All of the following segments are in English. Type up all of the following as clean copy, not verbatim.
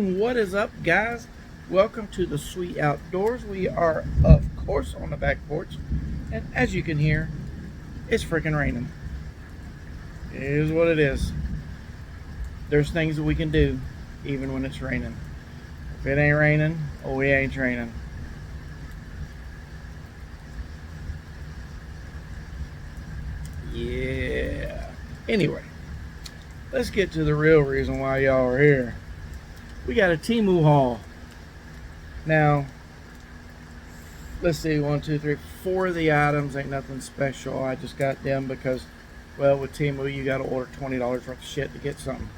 What is up, guys? Welcome to the sweet outdoors. We are, of course, on the back porch, and as you can hear, it's freaking raining. It is what it is. There's things that we can do even when it's raining. If it ain't raining, oh, we ain't training. Yeah. Anyway, let's get to the real reason why y'all are here. We got a Temu haul. Now, let's see, 1, 2, 3, 4 of the items ain't nothing special. I just got them because, well, with Temu you gotta order $20 worth of shit to get something.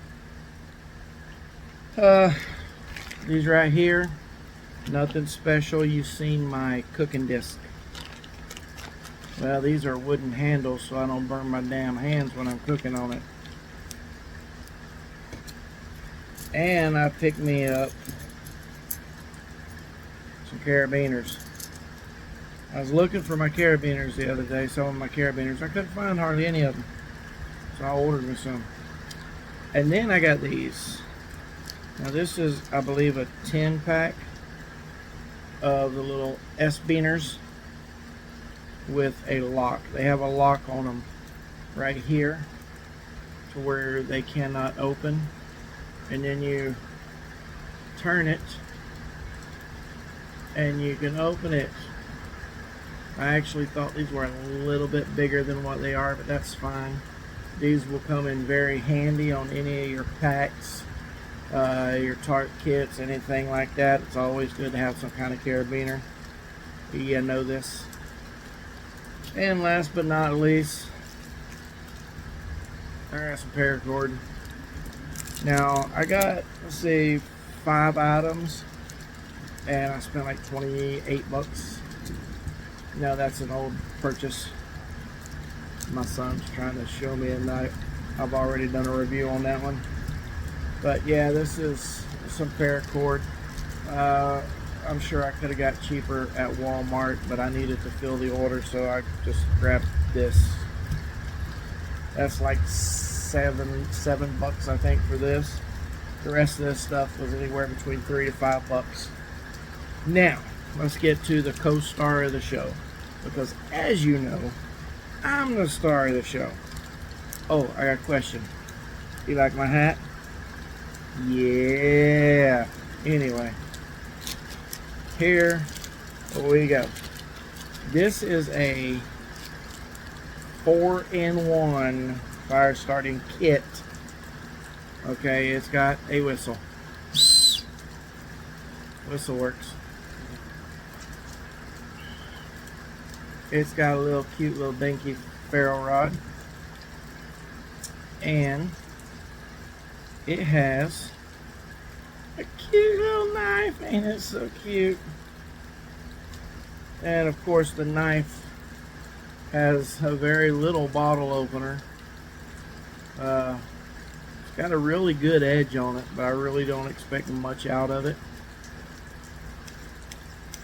These right here, nothing special. You've seen my cooking disc. Well, these are wooden handles so I don't burn my damn hands when I'm cooking on it. And I picked me up some carabiners. I was looking for my carabiners the other day, some of my carabiners. I couldn't find hardly any of them, so I ordered me some. And then I got these. Now this is, I believe, a 10 pack of the little S-beaners with a lock. They have a lock on them right here to where they cannot open, and then you turn it and you can open it. I actually thought these were a little bit bigger than what they are, but that's fine. These will come in very handy on any of your packs, your tart kits, anything like that. It's always good to have some kind of carabiner. You know this. And last but not least, I got some paracord. Now I got, let's see, 5 items, and I spent like 28 bucks. Now that's an old purchase. My son's trying to show me a knife. I've already done a review on that one. But yeah, this is some paracord. I'm sure I could have got cheaper at Walmart, but I needed to fill the order, so I just grabbed this. That's like seven bucks, I think, for this. The rest of this stuff was anywhere between $3 to $5. Now, let's get to the co-star of the show, because as you know, I'm the star of the show. Oh, I got a question. You like my hat? Yeah. Anyway, here we go. This is a 4-in-1 fire starting kit. Okay, it's got a whistle. Whistle works. It's got a little cute little dinky ferro rod, and it has a cute little knife. Ain't it so cute? And of course the knife has a very little bottle opener. It's got a really good edge on it, but I really don't expect much out of it.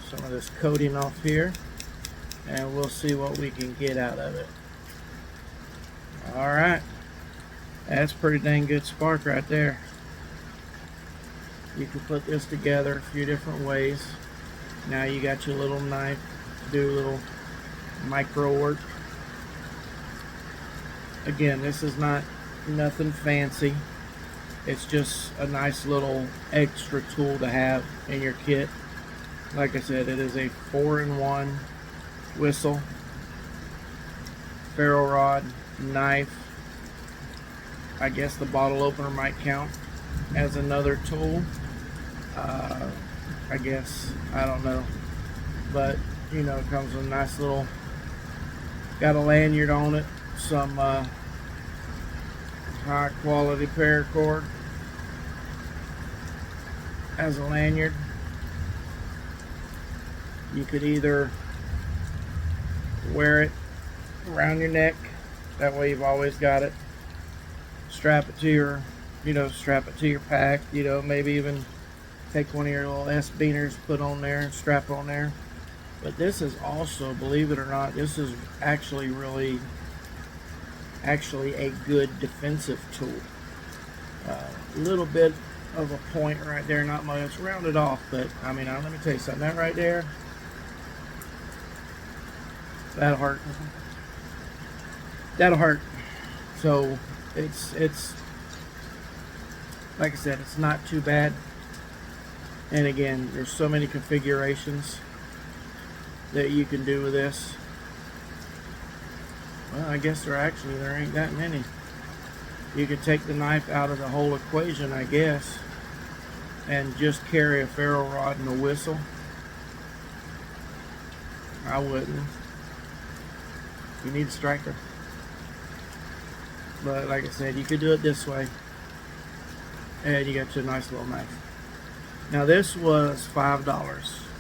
Some of this coating off here, and we'll see what we can get out of it. Alright, that's pretty dang good spark right there. You can put this together a few different ways. Now you got your little knife to do a little micro work. Again, this is not nothing fancy. It's just a nice little extra tool to have in your kit. Like I said, it is a 4-in-1 whistle, ferro rod, knife. I guess the bottle opener might count as another tool. I guess, I don't know, but you know, it comes with a nice little, got a lanyard on it, some high quality paracord as a lanyard. You could either wear it around your neck, that way you've always got it. Strap it to your, strap it to your pack, maybe even take one of your little S-beaners, put on there, and strap on there. But this is also, believe it or not, this is actually a good defensive tool. A little bit of a point right there. Not much. It's rounded off, but I mean, let me tell you something. That right there, that'll hurt. That'll hurt. So it's like I said, it's not too bad. And again, there's so many configurations that you can do with this. Well, I guess there ain't that many. You could take the knife out of the whole equation, I guess, and just carry a ferro rod and a whistle. I wouldn't. You need a striker. But like I said, you could do it this way, and you got your nice little knife. Now this was $5,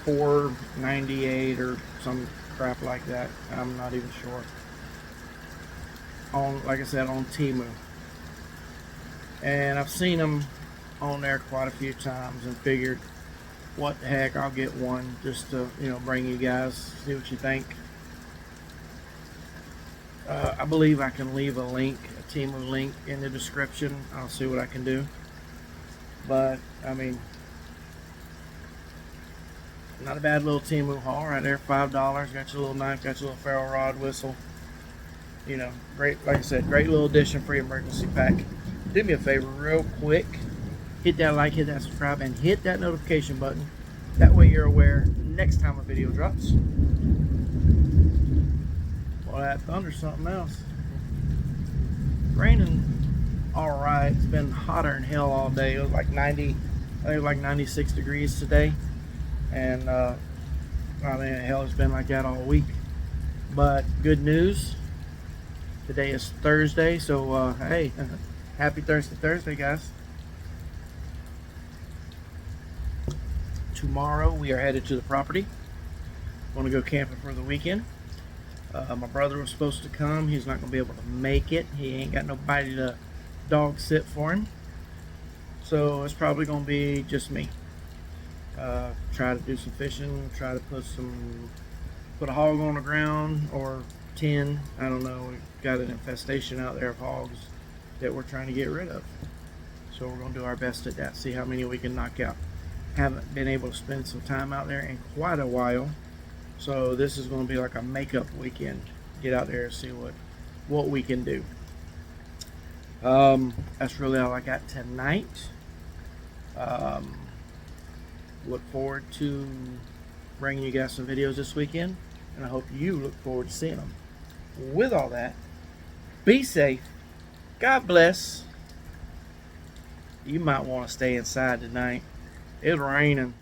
$4.98 or some crap like that. I'm not even sure. On, like I said, on Temu, and I've seen them on there quite a few times, and figured, what the heck, I'll get one just to, you know, bring you guys, see what you think. I believe I can leave a link, a Temu link, in the description. I'll see what I can do. But I mean, not a bad little Temu haul right there. $5. Got your little knife, got your little ferro rod, whistle. You know, great, like I said, great little addition for your emergency pack. Do me a favor real quick. Hit that like, hit that subscribe, and hit that notification button. That way you're aware next time a video drops. Well, that thunder's something else. Raining alright. It's been hotter than hell all day. It was like 90, I think it was like 96 degrees today. And I mean, hell, it's been like that all week. But good news, today is Thursday, so hey, happy Thursday, guys. Tomorrow we are headed to the property. Want to go camping for the weekend. My brother was supposed to come. He's not going to be able to make it. He ain't got nobody to dog sit for him, so it's probably going to be just me. Try to do some fishing, try to put a hog on the ground, or 10, I don't know. We've got an infestation out there of hogs that we're trying to get rid of, so we're going to do our best at that, see how many we can knock out. Haven't been able to spend some time out there in quite a while, so this is going to be like a makeup weekend. Get out there and see what we can do. That's really all I got tonight. Look forward to bringing you guys some videos this weekend, and I hope you look forward to seeing them. With all that, be safe. God bless. You might want to stay inside tonight. It's raining.